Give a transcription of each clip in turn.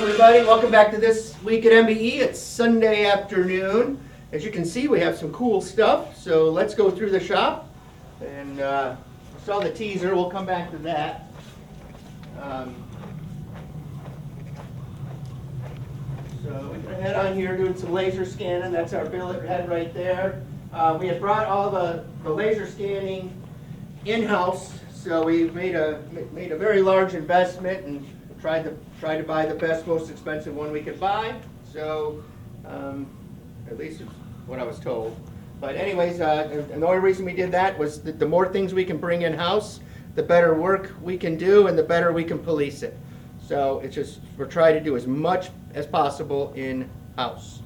everybody. Welcome back to This Week at MBE. It's Sunday afternoon. As you can see, we have some cool stuff. So let's go through the shop. And saw the teaser. We'll come back to that. So we're going to head on here doing some laser scanning. That's our billet head right there. We had brought all the laser scanning in-house. So we made a very large investment and tried to buy the best, most expensive one we could buy. So at least it's what I was told. But anyways, and the only reason we did that was that the more things we can bring in-house, the better work we can do and the better we can police it. So it's just, we're trying to do as much as possible in-house.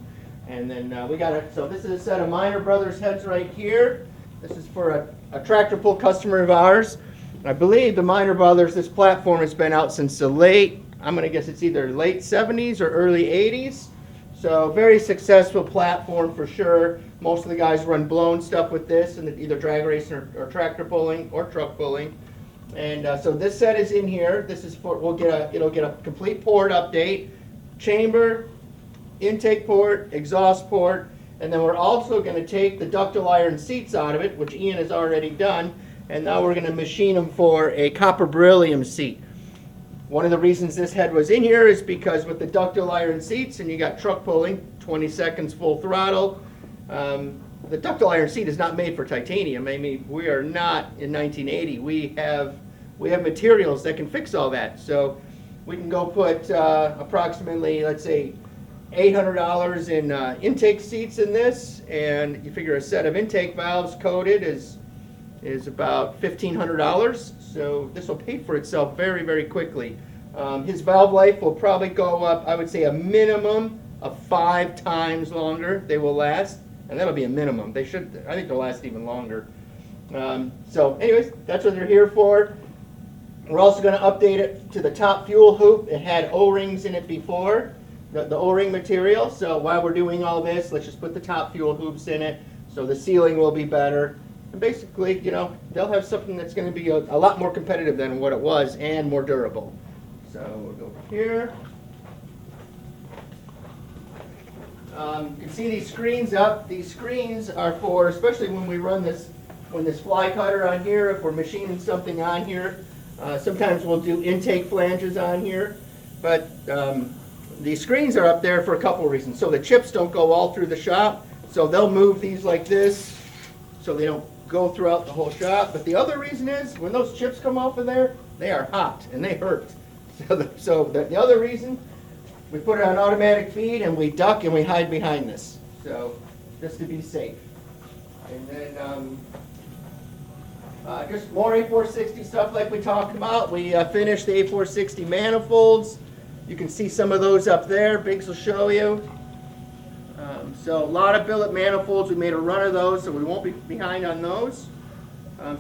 And then we got so this is a set of Miner Brothers heads right here. This is for a tractor pull customer of ours. I believe the Miner Brothers, this platform has been out since the I'm going to guess it's either late 70s or early 80s. So very successful platform for sure. Most of the guys run blown stuff with this, and either drag racing or tractor pulling or truck pulling. And so this set is in here. This is for, it'll get a complete port update, chamber, intake port, exhaust port, and then we're also going to take the ductile iron seats out of it, which Ian has already done, and now we're going to machine them for a copper beryllium seat. One of the reasons this head was in here is because with the ductile iron seats, and you got truck pulling, 20 seconds full throttle, the ductile iron seat is not made for titanium. I mean, we are not in 1980. We have materials that can fix all that. So we can go put approximately, let's say, $800 in intake seats in this, and you figure a set of intake valves coated is about $1,500. So this will pay for itself very, very quickly. His valve life will probably go up, I would say, a minimum of 5 times longer they will last, and that'll be a minimum. They should, I think they'll last even longer. So anyways, that's what they're here for. We're also going to update it to the top fuel hoop. It had O-rings in it before, the O-ring material. So while we're doing all this, let's just put the top fuel hoops in it, so the sealing will be better. And basically, you know, they'll have something that's going to be a lot more competitive than what it was and more durable. So we'll go over here. You can see these screens up. These screens are for, especially when we run this, when this fly cutter on here, if we're machining something on here. Sometimes we'll do intake flanges on here. But these screens are up there for a couple of reasons. So the chips don't go all through the shop. So they'll move these like this so they don't go throughout the whole shop. But the other reason is when those chips come off of there, they are hot and they hurt. So the other reason, we put it on automatic feed and we duck and we hide behind this. So just to be safe. And then just more A460 stuff like we talked about. We finished the A460 manifolds. You can see some of those up there. Biggs will show you. So a lot of billet manifolds. We made a run of those, so we won't be behind on those.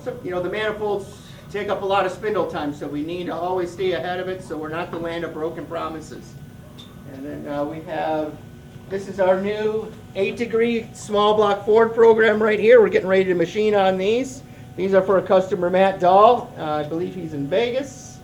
So, you know, the manifolds take up a lot of spindle time, so we need to always stay ahead of it so we're not the land of broken promises. And then we have, this is our new 8-degree small block Ford program right here. We're getting ready to machine on these. These are for a customer, Matt Dahl. I believe he's in Vegas.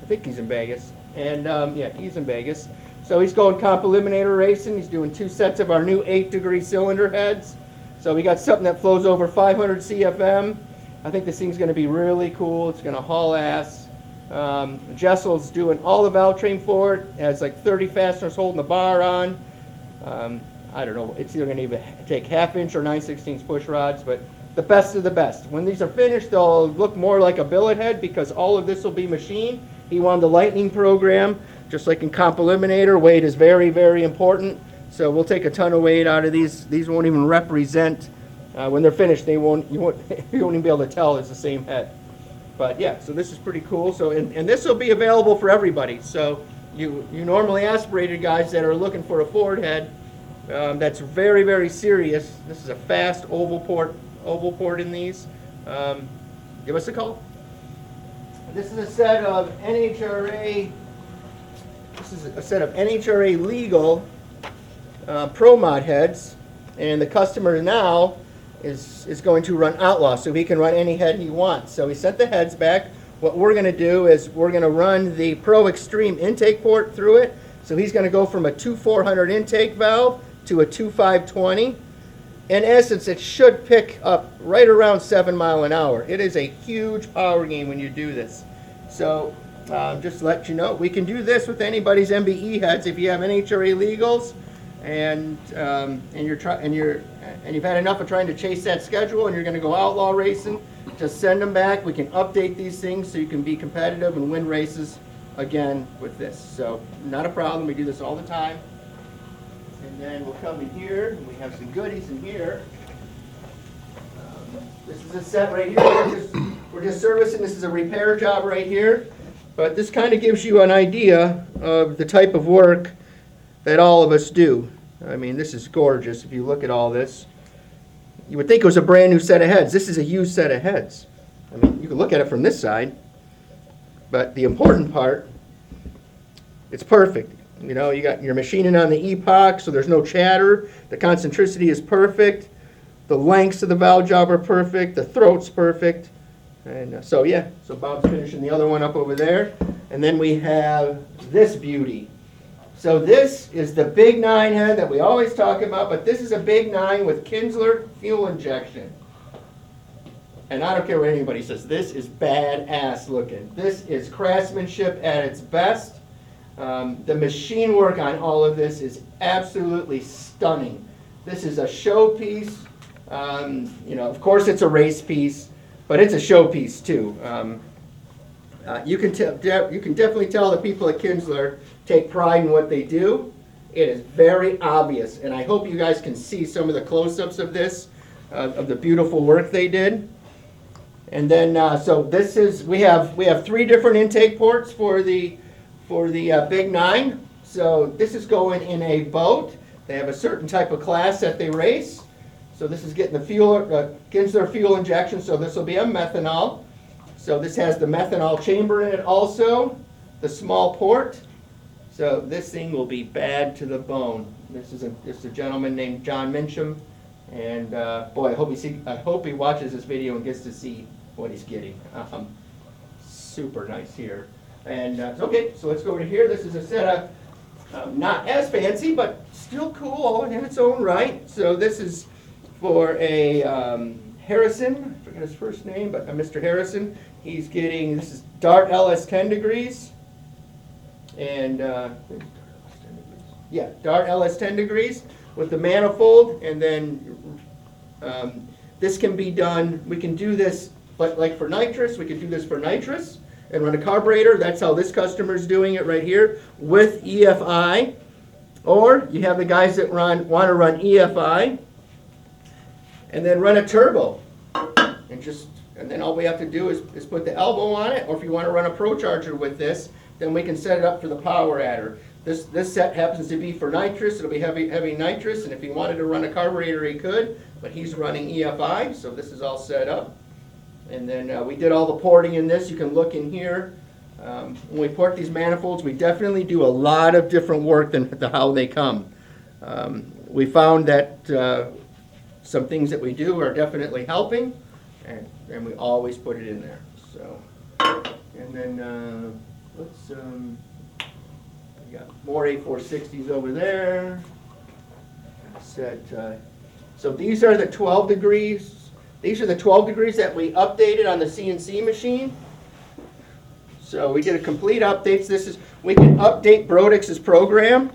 I think he's in Vegas. And yeah, he's in Vegas. So he's going comp eliminator racing. He's doing 2 sets of our new 8-degree cylinder heads. So we got something that flows over 500 CFM. I think this thing's going to be really cool. It's going to haul ass. Jessel's doing all the valve train for it. It has like 30 fasteners holding the bar on. I don't know. It's either going to even take 1/2 inch or 9/16 push rods, but the best of the best. When these are finished, they'll look more like a billet head because all of this will be machined. He wanted the lightning program, just like in comp eliminator. Weight is very, very important. So we'll take a ton of weight out of these. These won't even represent, when they're finished, you won't even be able to tell it's the same head. But yeah, so this is pretty cool. So and this will be available for everybody. So you normally aspirated guys that are looking for a Ford head, that's very, very serious. This is a fast oval port in these. Give us a call. This is a set of NHRA. This is a set of NHRA legal Pro Mod heads, and the customer now is going to run Outlaw, so he can run any head he wants. So he sent the heads back. What we're going to do is we're going to run the Pro Extreme intake port through it, So he's going to go from a 2,400 intake valve to a 2,520. In essence, it should pick up right around 7 miles an hour. It is a huge power gain when you do this. So just to let you know, we can do this with anybody's MBE heads if you have NHRA legals and you've had enough of trying to chase that schedule and you're going to go outlaw racing. Just send them back. We can update these things so you can be competitive and win races again with this. So not a problem. We do this all the time. And then we'll come in here, and we have some goodies in here. This is a set right here. We're just servicing. This is a repair job right here. But this kind of gives you an idea of the type of work that all of us do. I mean, this is gorgeous if you look at all this. You would think it was a brand new set of heads. This is a used set of heads. I mean, you can look at it from this side. But the important part, it's perfect. You know, you got your machining on the epoch, so there's no chatter. The concentricity is perfect. The lengths of the Val Jobber are perfect. The throat's perfect. And so yeah, so Bob's finishing the other one up over there. And then we have this beauty. So this is the Big Nine head that we always talk about, but this is a Big Nine with Kinsler fuel injection. And I don't care what anybody says, this is badass looking. This is craftsmanship at its best. The machine work on all of this is absolutely stunning. This is a showpiece. You know, of course it's a race piece, but it's a showpiece too. You can definitely tell the people at Kinsler take pride in what they do. It is very obvious, and I hope you guys can see some of the close-ups of this, of the beautiful work they did. And then, so this is, we have 3 different intake ports for the Big Nine. So this is going in a boat. They have a certain type of class that they race. So this is getting the fuel, Kinsler fuel injection. So this will be a methanol. So this has the methanol chamber in it also, the small port. So this thing will be bad to the bone. This is a gentleman named John Mincham, and boy, I hope he watches this video and gets to see what he's getting. Super nice here. And okay, so let's go over here. This is a set of not as fancy, but still cool all in its own right. So this is for a Harrison. I forget his first name, but Mr. Harrison. He's getting, this is Dart LS 10 degrees. And yeah, Dart LS 10 degrees with the manifold. And then this can be done, we can do this, but like for nitrous, we can do this for nitrous and run a carburetor. That's how this customer's doing it right here with EFI. Or you have the guys that want to run EFI and then run a turbo. And then all we have to do is put the elbow on it, or if you want to run a Pro Charger with this, then we can set it up for the power adder. This set happens to be for nitrous. It'll be heavy nitrous, and if he wanted to run a carburetor, he could, but he's running EFI, so this is all set up. And then we did all the porting in this. You can look in here. When we port these manifolds, we definitely do a lot of different work than how they come. We found that some things that we do are definitely helping, and we always put it in there. So, and then we got more A460s over there. So these are the 12 degrees. These are the 12 degrees that we updated on the CNC machine. So we did a complete updates. We can update Brodix's program.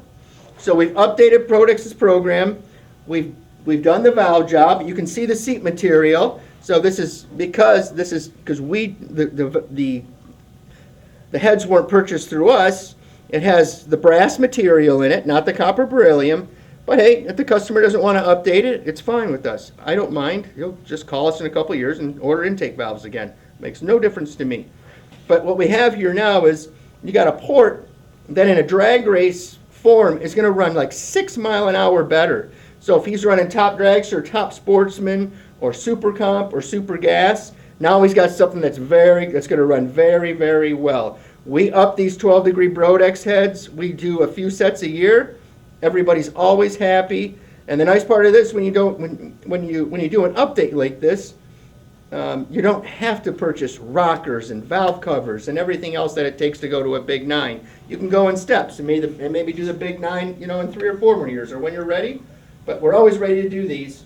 So we've updated Brodix's program. We've done the valve job. You can see the seat material. So this is because the heads weren't purchased through us. It has the brass material in it, not the copper beryllium. But hey, if the customer doesn't want to update it, it's fine with us. I don't mind. He'll just call us in a couple of years and order intake valves again. Makes no difference to me. But what we have here now is you got a port that in a drag race form is going to run like 6 miles an hour better. So if he's running top dragster, top sportsman, or super comp, or super gas, now he's got something that's going to run very, very well. We up these 12-degree Brodix heads. We do a few sets a year. Everybody's always happy. And the nice part of this, when you do an update like this, you don't have to purchase rockers and valve covers and everything else that it takes to go to a Big Nine. You can go in steps and maybe do the Big Nine, in 3 or 4 more years or when you're ready. But we're always ready to do these.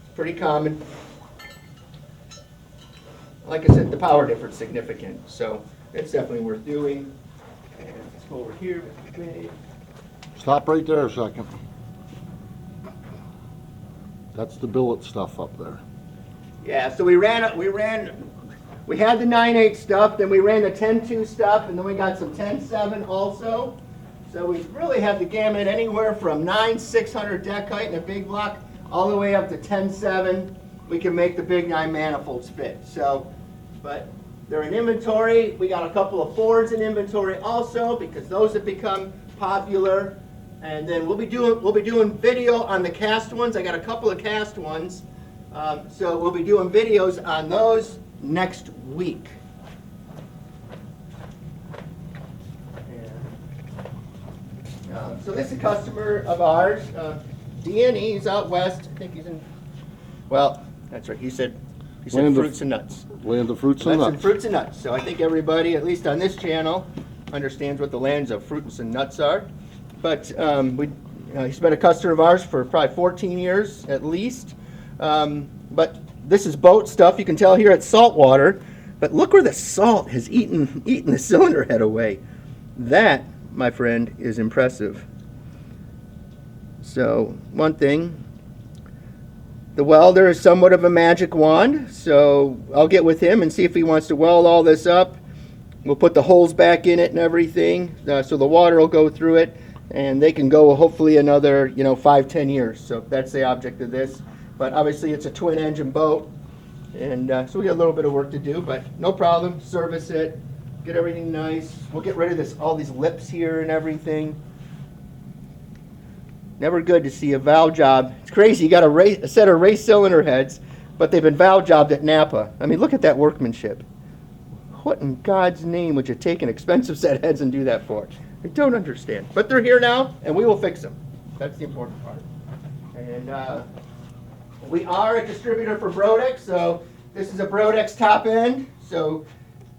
It's pretty common. Like I said, the power difference is significant, so it's definitely worth doing. And let's go over here. Stop right there a second. That's the billet stuff up there. Yeah, so we had the 9/8 stuff, then we ran the 10/2 stuff, and then we got some 10/7 also. So we really have the gamut anywhere from 9/600 deck height in a big block all the way up to 10/7. We can make the Big Nine manifolds fit. So, but they're in inventory. We got a couple of Fords in inventory also because those have become popular. And then we'll be doing video on the cast ones. I got a couple of cast ones. So we'll be doing videos on those next week. So this is a customer of ours, D&E. He's out west. I think he's in. Well, that's right. He said fruits and nuts. Land of fruits and nuts. Fruits and nuts. So I think everybody, at least on this channel, understands what the lands of fruits and nuts are. But he's been a customer of ours for probably 14 years at least. But this is boat stuff. You can tell here it's salt water. But look where the salt has eaten the cylinder head away. That, my friend, is impressive. So one thing, the welder is somewhat of a magic wand. So I'll get with him and see if he wants to weld all this up. We'll put the holes back in it and everything, so the water will go through it. And they can go hopefully another 5-10 years. So that's the object of this. But obviously it's a twin engine boat, and so we got a little bit of work to do, but no problem. Service it, get everything nice. We'll get rid of all these lips here and everything. Never good to see a valve job. It's crazy. You got a set of race cylinder heads, but they've been valve jobbed at Napa. I mean, look at that workmanship. What in God's name would you take an expensive set of heads and do that for? I don't understand. But they're here now, and we will fix them. That's the important part. And we are a distributor for Brodex, so this is a Brodex top end. So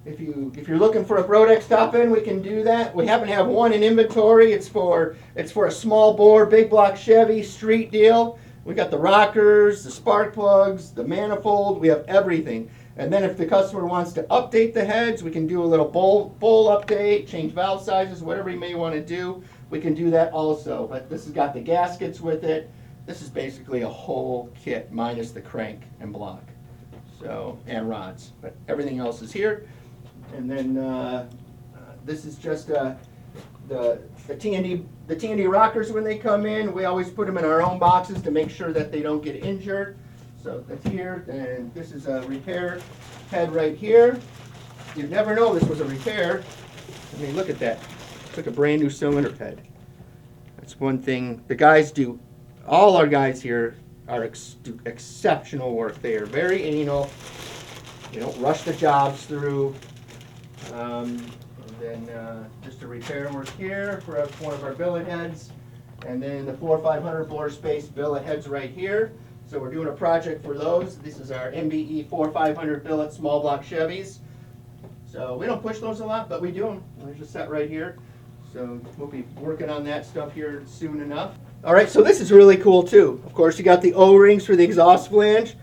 if you're looking for a Brodex top end, we can do that. We happen to have one in inventory. It's for a small bore, big block Chevy street deal. We got the rockers, the spark plugs, the manifold. We have everything. And then if the customer wants to update the heads, we can do a little bowl update, change valve sizes, whatever you may want to do. We can do that also. But this has got the gaskets with it. This is basically a whole kit minus the crank and block, and rods. But everything else is here. And then this is just the T&D rockers when they come in. We always put them in our own boxes to make sure that they don't get injured. So that's here, and this is a repair head right here. You'd never know this was a repair. I mean, look at that. It's like a brand new cylinder head. That's one thing. The guys do, all our guys here do exceptional work. They are very anal. They don't rush the jobs through. And then just a repair work here for one of our billet heads. And then the 4500 bore space billet heads right here. So we're doing a project for those. This is our MBE 4500 billet small block Chevys. So we don't push those a lot, but we do them. They're just set right here. So we'll be working on that stuff here soon enough. All right, so this is really cool too. Of course, you got the O-rings for the exhaust flange,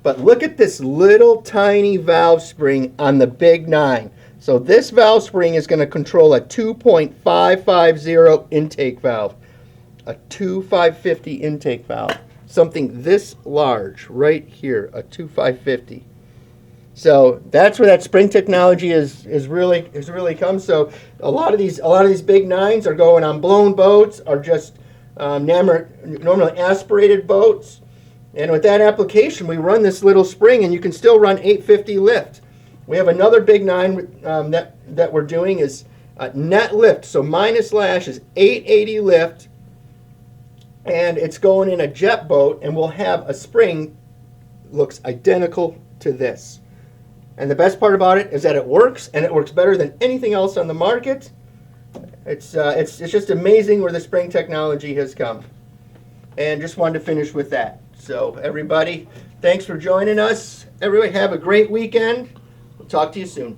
but look at this little tiny valve spring on the Big Nine. So this valve spring is going to control a 2.550 intake valve, a 2.550 intake valve. Something this large right here, a 2.550. So that's where that spring technology is really come. So a lot of these Big Nines are going on blown boats, or just normally aspirated boats. And with that application, we run this little spring, and you can still run 850 lift. We have another Big Nine that we're doing is net lift. So minus lash is 880 lift. And it's going in a jet boat, and we'll have a spring looks identical to this. And the best part about it is that it works, and it works better than anything else on the market. It's just amazing where the spring technology has come. And just wanted to finish with that. So everybody, thanks for joining us, everybody have a great weekend. We'll talk to you soon.